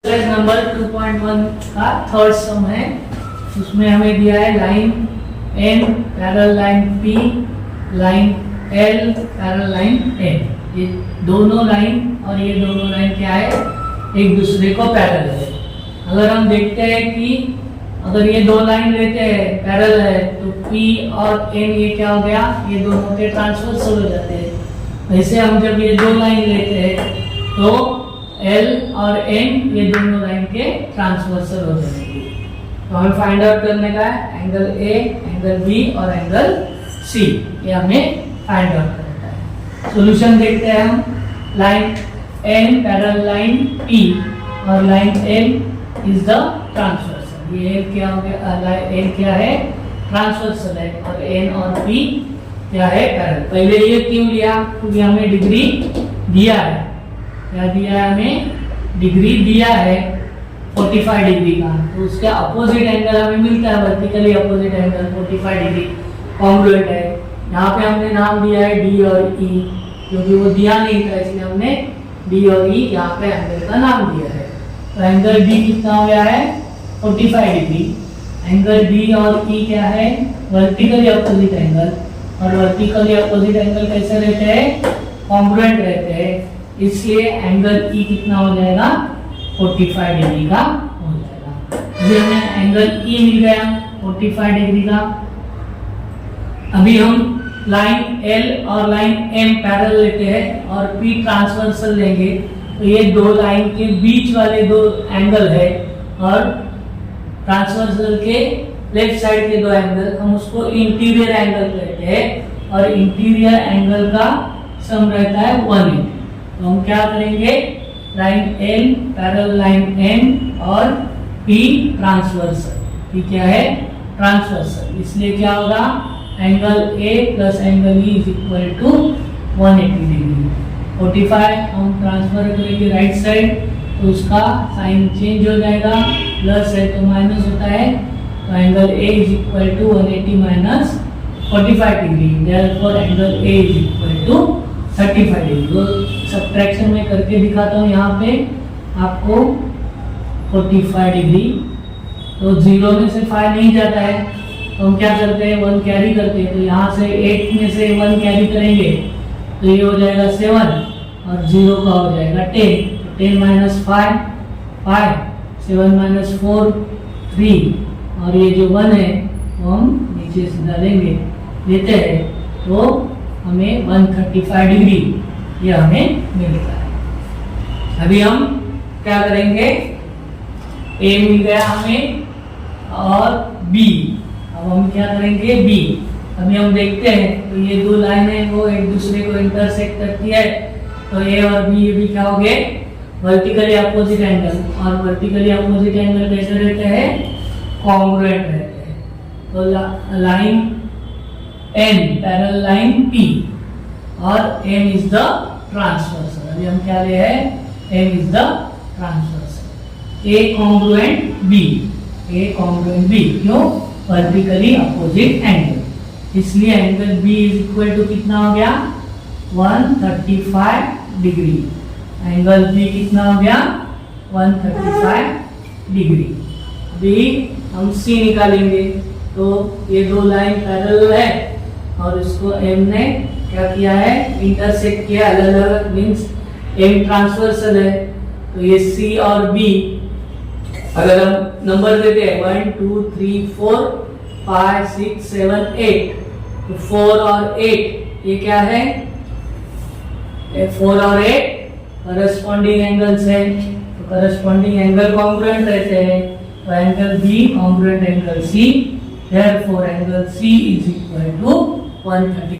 Exercise number 2.1 का third सम है। उसमें हमें दिया है line N parallel line P, line L parallel line N। ये दोनों लाइन और ये दोनों लाइन क्या है, एक दूसरे को पैरेलल है। अगर हम देखते हैं कि अगर ये दो लाइन लेते हैं पैरेलल है तो P और N ये क्या हो गया, ये दोनों के ट्रांसफर हो जाते हैं। वैसे हम जब ये दो लाइन लेते हैं तो L और N ये दोनों लाइन के ट्रांसवर्सल हो जाएंगे। तो हमें फाइंड आउट करने का है एंगल A, एंगल B और एंगल C, ये हमें फाइंड आउट करना है। सॉल्यूशन देखते हैं हम। Line N parallel line P और line L is the transversal. ये L क्या हो गया, L क्या है, ट्रांसवर्सल है और N और P क्या है, पैरेलल। पहले ये क्यों लिया, क्योंकि हमें डिग्री दिया है। क्या दिया है, हमें डिग्री दिया है 45 डिग्री का, तो उसका अपोजिट एंगल हमें मिलता है, vertically opposite angle 45 degree congruent है। यहाँ पे हमने नाम दिया है D और E, क्योंकि वो दिया नहीं था इसलिए हमने D और E यहाँ पे एंगल का नाम दिया है। तो एंगल D कितना हो गया है, 45 डिग्री। एंगल D और E क्या है, वर्टिकली अपोजिट एंगल, और वर्टिकली अपोजिट एंगल कैसे रहते हैं, कॉन्ग्रुएंट रहते हैं, इसलिए एंगल E कितना हो जाएगा, 45 डिग्री का हो जाएगा। अभी हमें एंगल E मिल गया 45 डिग्री का। अभी हम लाइन L और लाइन M पैरेलल लेते हैं और P ट्रांसवर्सल लेंगे, तो ये दो लाइन के बीच वाले दो एंगल है और ट्रांसवर्सल के लेफ्ट साइड के दो एंगल, हम उसको इंटीरियर एंगल कहते हैं और इंटीरियर एंगल का सम रहता है 180। तो हम क्या करेंगे, line L parallel line N और P ट्रांसवर्सल, P क्या है, ट्रांसवर्सल, इसलिए क्या होगा, angle A plus angle E is equal to 180 degree. 45 हम ट्रांसफर करेंगे राइट साइड, तो उसका साइन चेंज हो जाएगा, प्लस है तो माइनस होता है, तो angle A is equal to 180 minus 45 degree, therefore angle A is equal to 35 degree. तो सब्ट्रैक्शन में करके दिखाता हूँ यहाँ पे आपको 45 डिग्री, तो 0 में से 5 नहीं जाता है, तो हम क्या करते हैं, 1 कैरी करते हैं, तो यहाँ से 8 में से 1 कैरी करेंगे तो ये हो जाएगा 7 और 0 का हो जाएगा 10, तो 10 माइनस 5 5, 7 माइनस 4 3, और ये जो 1 है वो हम नीचे से डालेंगे, लेते हैं तो हमें 135 डिग्री ये हमें मिलता है। अभी हम क्या करेंगे, A मिल गया हमें और B, अब हम क्या करेंगे, B। अभी हम देखते हैं तो ये दो लाइन है वो एक दूसरे को इंटरसेक्ट करती है, तो A और B ये भी क्या हो गए, वर्टिकली अपोजिट एंगल, और वर्टिकली अपोजिट एंगल कैसे रहते हैं, कॉन्ग्रुएंट रहते हैं। तो line N parallel line P और M इज द ट्रांसवर्सल। अभी हम क्या ले हैं, M is the transversal. A congruent B, A congruent B, क्यों, वर्टिकली अपोजिट एंगल, इसलिए angle B is equal to कितना हो गया, 135 डिग्री। एंगल B कितना हो गया, 135 डिग्री। अभी हम C निकालेंगे, तो ये दो लाइन पैरेलल है और इसको M ने क्या किया है, इंटरसेक्ट किया, अलग अलग, मीन्स M ट्रांसवर्सल है, तो ये C और B, अगर हम नंबर देते हैं 1 2 3 4 5 6 7 8, तो 4 और 8 ये क्या है, 4 और 8 करस्पॉन्डिंग एंगल्स है, तो करस्पॉन्डिंग एंगल कॉन्ग्रुएंट रहते हैं, तो angle B congruent angle C, therefore angle C is equal to 130